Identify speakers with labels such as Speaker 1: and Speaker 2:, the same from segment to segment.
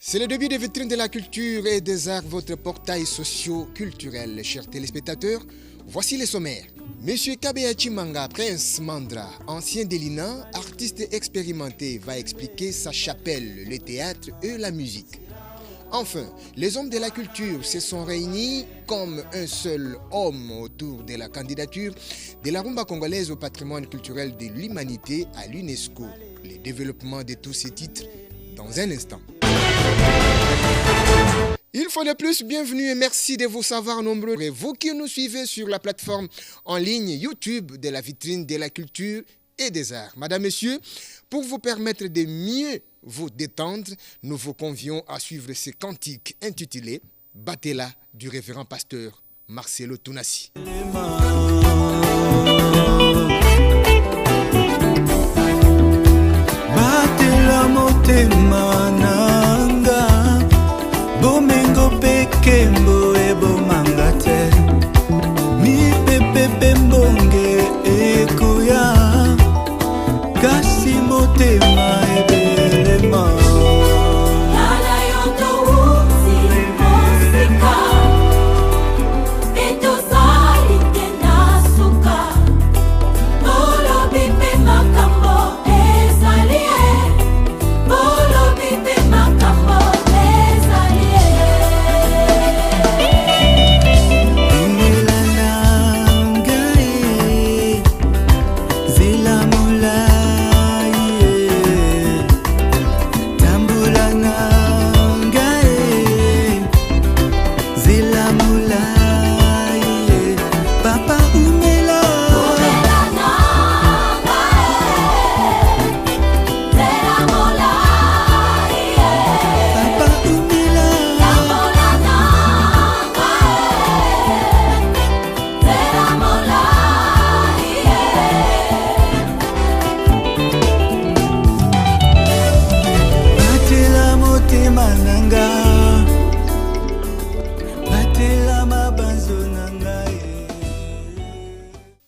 Speaker 1: C'est le début des vitrines de la culture et des arts, votre portail socio-culturel. Chers téléspectateurs, voici les sommaires. Monsieur Kabeachi Manga, Prince Mandra, ancien Délina, artiste expérimenté, va expliquer sa chapelle, le théâtre et la musique. Enfin, les hommes de la culture se sont réunis comme un seul homme autour de la candidature de la rumba congolaise au patrimoine culturel de l'humanité à l'UNESCO. Le développement de tous ces titres dans un instant. Une fois de plus, bienvenue et merci de vous savoir nombreux. Et vous qui nous suivez sur la plateforme en ligne YouTube de la vitrine de la culture et des arts. Madame, Messieurs, pour vous permettre de mieux vous détendre, nous vous convions à suivre ce cantique intitulé « Batela » du révérend pasteur Marcelo Tunasi.
Speaker 2: Batela motema nanga bomengo pekembo ebomanga te mi pepepe mbonge ekoya kasi motema ebelema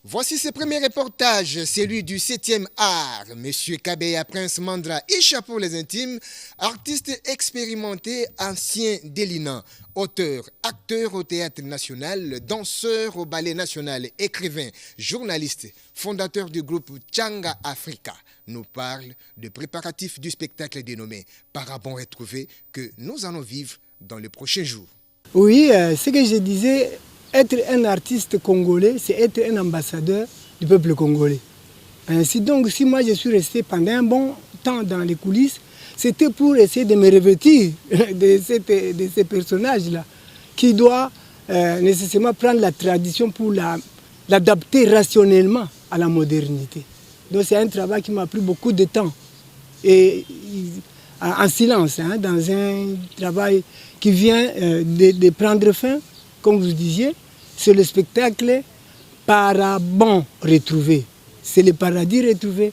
Speaker 1: Voici ce premier reportage, celui du 7e art. Monsieur Kabeya Prince Mandra, Isha pour les intimes, artiste expérimenté, ancien Délina, auteur, acteur au théâtre national, danseur au ballet national, écrivain, journaliste, fondateur du groupe Tchanga Africa, nous parle de préparatifs du spectacle dénommé Parabon retrouvé que nous allons vivre dans les prochains jours.
Speaker 3: Oui, ce que je disais, être un artiste congolais, c'est être un ambassadeur du peuple congolais. Ainsi donc, si moi je suis resté pendant un bon temps dans les coulisses, c'était pour essayer de me revêtir de ces personnages-là, qui doivent nécessairement prendre la tradition pour l'adapter rationnellement à la modernité. Donc c'est un travail qui m'a pris beaucoup de temps, et en silence, dans un travail qui vient de prendre fin, comme vous disiez, c'est le spectacle Parabon retrouvé. C'est le paradis retrouvé.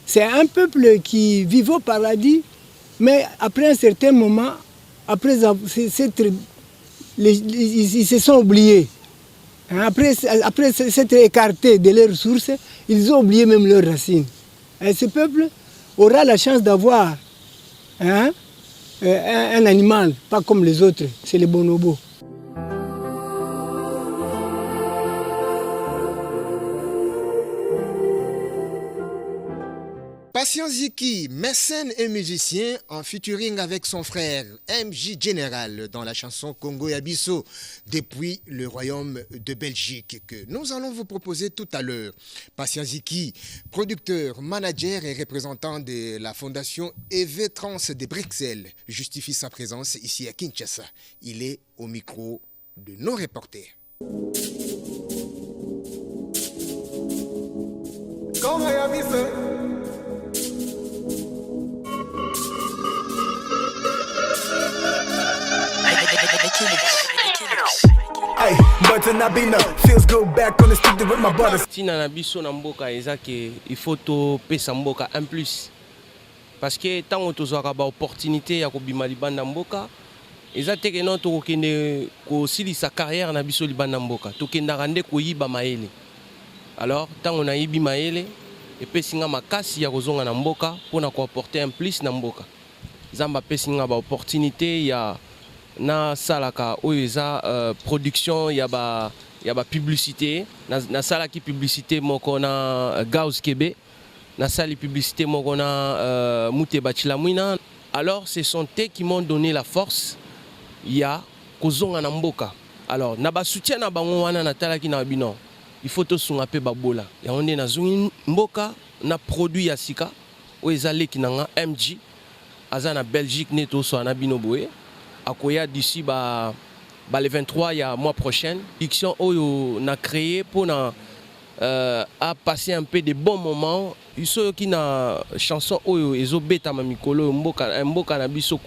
Speaker 3: C'est un peuple qui vit au paradis, mais après un certain moment, ils se sont oubliés. Après s'être écartés de leurs sources, ils ont oublié même leurs racines. Et ce peuple aura la chance d'avoir un animal, pas comme les autres, c'est les bonobos.
Speaker 1: Patient Ziki, mécène et musicien, en featuring avec son frère MJ General dans la chanson Congo Yabiso depuis le royaume de Belgique que nous allons vous proposer tout à l'heure. Patient Ziki, producteur, manager et représentant de la fondation EV Trans de Bruxelles, justifie sa présence ici à Kinshasa. Il est au micro de nos reporters. Congo Yabiso.
Speaker 2: Hey, but Nabina feels good back on the studio with my brothers.
Speaker 4: Tina na biso na mboka ezake il faut to pesa mboka en plus parce que tant to zwa ba opportunité ya ko bima libanda mboka ezate non to kende ko silisa carrière na biso libanda mboka to kenda rande ko yiba maele. Alors tant on a yibi maele et pesinga makasi ya kozonga na mboka pona ko apporter un plus na mboka. zamba pesinga ba opportunité ya na salaka oyo eza production ya ba publicité na salaki publicité moko na Gauss Kebe na sali publicité moko na Muteba Chilamwina. Alors ce sont eux qui m'ont donné la force ya kozonga na mboka. Alors na ba soutien na bango wana na talaki na bino il faut to sunga pe babola ya onde na zungi mboka na produit ya sika oyo ezaleki nanga MG aza na Belgique neto so na bino boye akoya d'ici ba le 23 ya mois prochain fiction oyo na créé pour na à passer un peu de bons moments iso ki na chanson oyo ezobeta mamikolo mboka na biso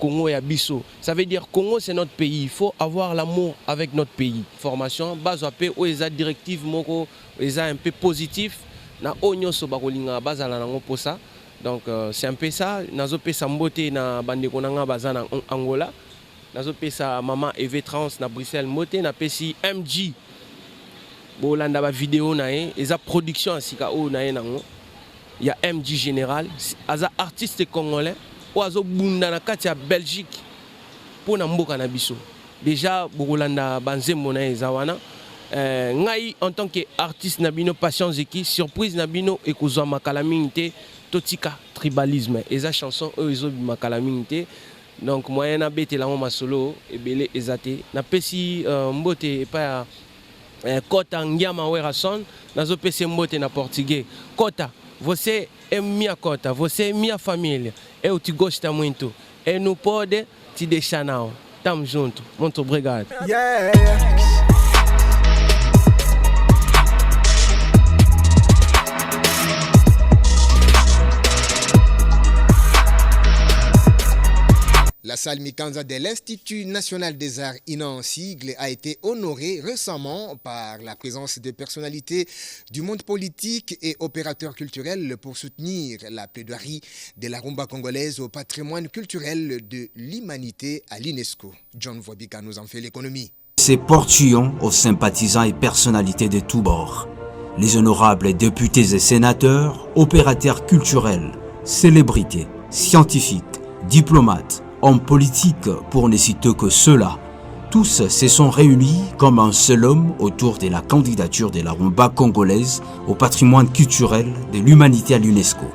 Speaker 4: Congo ya biso. Ça veut dire Congo c'est notre pays. Il faut avoir l'amour avec notre pays. Formation base ape o eza directive moko eza un peu positif na onyo so bakolinga bazala nango posa. Donc c'est un peu ça. Nazo pesa mbote na bandeko nanga bazana Angola. Nazo pesa maman EV Trans na Bruxelles mbote na pesi MG. Bolanda ba vidéo na eza production asika o na nango. Ya MG général, aza artiste congolais. Oazo bunda na kati ya Belgique pour na mboka na biso. Déjà bokolanda banzembo na ezawana. Ngai en tant que artiste na bino patience eki surprise na bino ekozwa makalamite totika tribalisme. Eza chanson ezo makalamite. Donc moyen na betela mo masolo ebele ezate. Na pesi mbote pa Kota Ngiama Werason nazo pesi mbote na portugais. Kota você é minha cota, você é minha família. Eu te gosto muito. E não pode te deixar não. Tamo junto. Muito obrigado.
Speaker 2: Yeah.
Speaker 1: La salle Mikanza de l'Institut national des arts INA sigle a été honorée récemment par la présence de personnalités du monde politique et opérateurs culturels pour soutenir la plaidoirie de la rumba congolaise au patrimoine culturel de l'humanité à l'UNESCO. John Voibika nous en fait l'économie.
Speaker 5: Ces portions aux sympathisants et personnalités de tous bords. Les honorables députés et sénateurs, opérateurs culturels, célébrités, scientifiques, diplomates, hommes politiques pour ne citer que ceux-là, tous se sont réunis comme un seul homme autour de la candidature de la rumba congolaise au patrimoine culturel de l'humanité à l'UNESCO.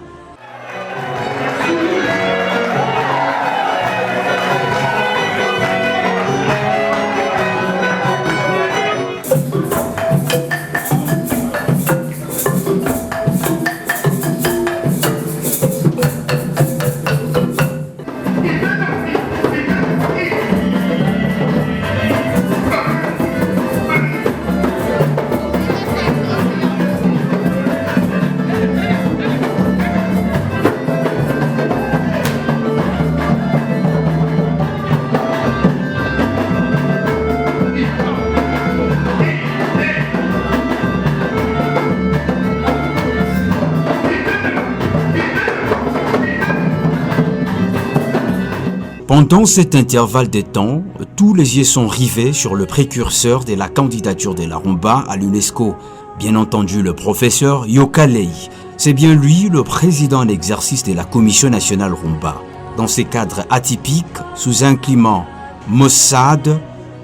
Speaker 5: Pendant cet intervalle de temps, tous les yeux sont rivés sur le précurseur de la candidature de la rumba à l'UNESCO. Bien entendu, le professeur Yokalei. C'est bien lui le président en exercice de la Commission nationale rumba. Dans ces cadres atypiques, sous un climat maussade,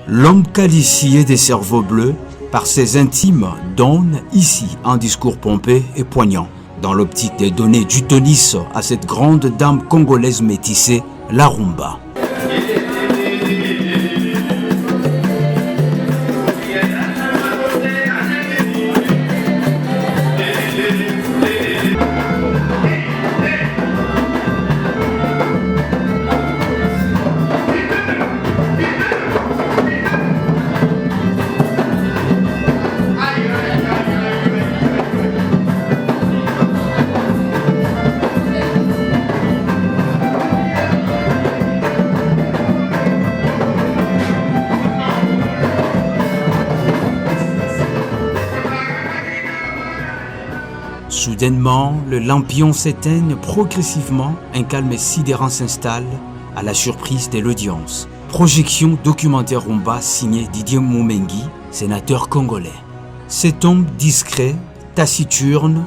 Speaker 5: l'homme qualifié des cerveaux bleus par ses intimes donne ici un discours pompé et poignant. Dans l'optique de donner du tonus à cette grande dame congolaise métissée, la rumba. Soudainement, le lampion s'éteint progressivement, un calme sidérant s'installe à la surprise de l'audience. Projection documentaire rumba signé Didier Moumengi, sénateur congolais. Cet homme discret, taciturne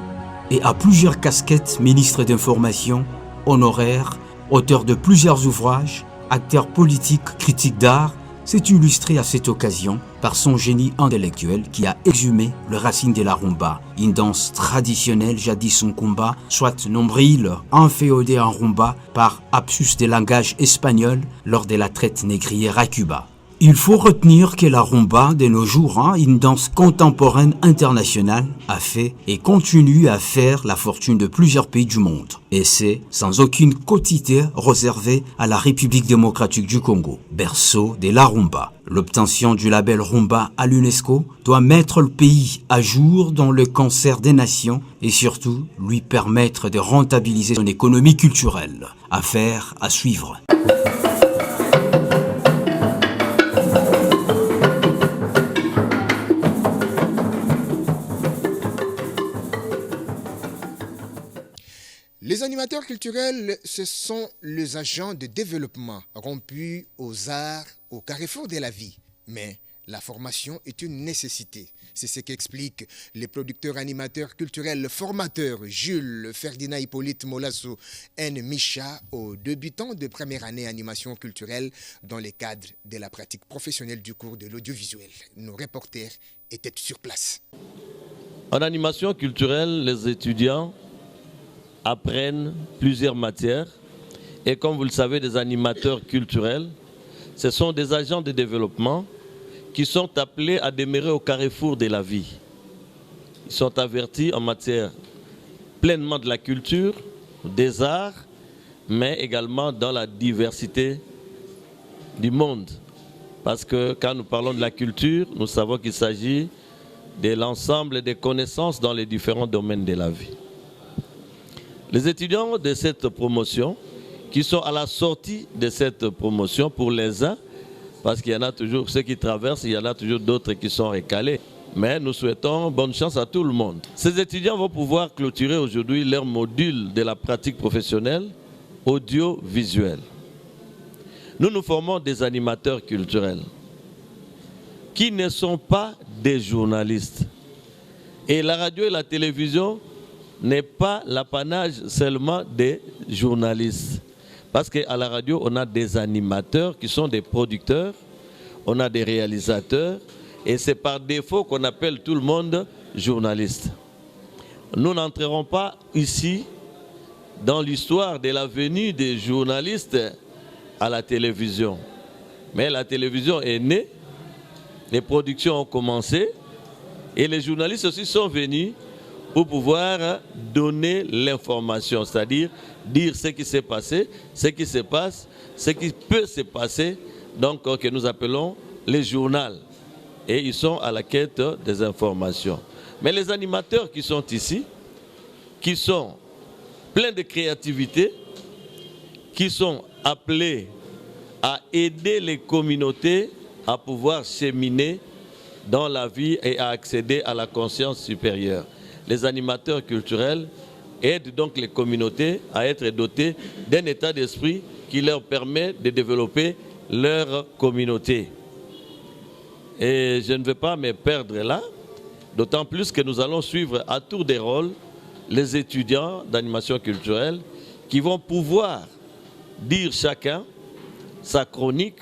Speaker 5: et à plusieurs casquettes, ministre d'information, honoraire, auteur de plusieurs ouvrages, acteur politique, critique d'art, s'est illustré à cette occasion par son génie intellectuel qui a exhumé le racine de la rumba, une danse traditionnelle jadis en combat, soit nombril, inféodé en rumba par absus de langage espagnol lors de la traite négrière à Cuba. Il faut retenir que la rumba de nos jours, une danse contemporaine internationale, a fait et continue à faire la fortune de plusieurs pays du monde. Et c'est sans aucune quotité réservée à la République démocratique du Congo, berceau de la rumba. L'obtention du label rumba à l'UNESCO doit mettre le pays à jour dans le concert des nations et surtout lui permettre de rentabiliser son économie culturelle. Affaire à suivre.
Speaker 1: Les animateurs culturels, ce sont les agents de développement rompus aux arts, au carrefour de la vie. Mais la formation est une nécessité. C'est ce qu'expliquent les producteurs animateurs culturels formateurs Jules Ferdinand Hippolyte Molasso N. Micha aux débutants de première année animation culturelle dans le cadre de la pratique professionnelle du cours de l'audiovisuel. Nos reporters étaient sur place.
Speaker 6: En animation culturelle, les étudiants apprennent plusieurs matières et comme vous le savez, des animateurs culturels, ce sont des agents de développement qui sont appelés à demeurer au carrefour de la vie. Ils sont avertis en matière pleinement de la culture, des arts, mais également dans la diversité du monde. Parce que quand nous parlons de la culture, nous savons qu'il s'agit de l'ensemble des connaissances dans les différents domaines de la vie. Les étudiants de cette promotion, qui sont à la sortie de cette promotion pour les uns, parce qu'il y en a toujours ceux qui traversent, il y en a toujours d'autres qui sont recalés. Mais nous souhaitons bonne chance à tout le monde. Ces étudiants vont pouvoir clôturer aujourd'hui leur module de la pratique professionnelle audiovisuelle. Nous formons des animateurs culturels qui ne sont pas des journalistes. Et la radio et la télévision n'est pas l'apanage seulement des journalistes. Parce qu'à la radio, on a des animateurs qui sont des producteurs, on a des réalisateurs, et c'est par défaut qu'on appelle tout le monde journaliste. Nous n'entrerons pas ici dans l'histoire de la venue des journalistes à la télévision. Mais la télévision est née, les productions ont commencé, et les journalistes aussi sont venus pour pouvoir donner l'information, c'est-à-dire dire ce qui s'est passé, ce qui se passe, ce qui peut se passer, donc que nous appelons les journaux. Et ils sont à la quête des informations. Mais les animateurs qui sont ici, qui sont pleins de créativité, qui sont appelés à aider les communautés à pouvoir cheminer dans la vie et à accéder à la conscience supérieure. Les animateurs culturels aident donc les communautés à être dotés d'un état d'esprit qui leur permet de développer leur communauté. Et je ne vais pas me perdre là, d'autant plus que nous allons suivre à tour de rôle les étudiants d'animation culturelle qui vont pouvoir dire chacun sa chronique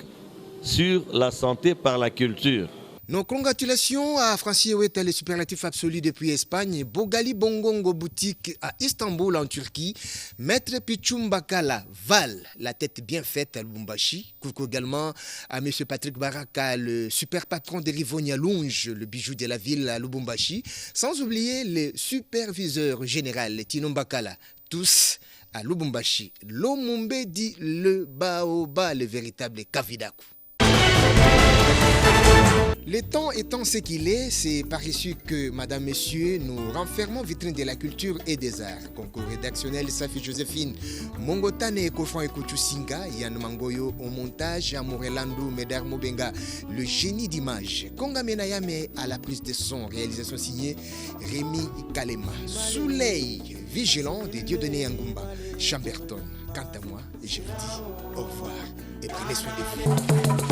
Speaker 6: sur la santé par la culture.
Speaker 1: Nos congratulations à Francis Ouetta, le superlatif absolu depuis Espagne, Bogali Bongongo Boutique à Istanbul en Turquie, Maître Pichoum Bakala Val, la tête bien faite à Lubumbashi. Coucou également à M. Patrick Baraka, le super patron de Rivonia Lunge, le bijou de la ville à Lubumbashi, sans oublier le superviseur général Tino Bakala, tous à Lubumbashi. L'Omumbe dit le Baoba, le véritable Kavidaku. Le temps étant ce qu'il est, c'est par ici que, madame, messieurs, nous renfermons vitrine de la culture et des arts. Concours rédactionnel, Safi Joséphine, Mongotane Kofan Ekuchusinga, Yann Mangoyo au montage, Amorelando Medar Mobenga, le génie d'image. Konga Menayame à la prise de son, réalisation signée Rémi Kalema. Soleil vigilant de Dieudonné Ngumba, Chamberton. Quant à moi, je vous dis au revoir et prenez soin de vous.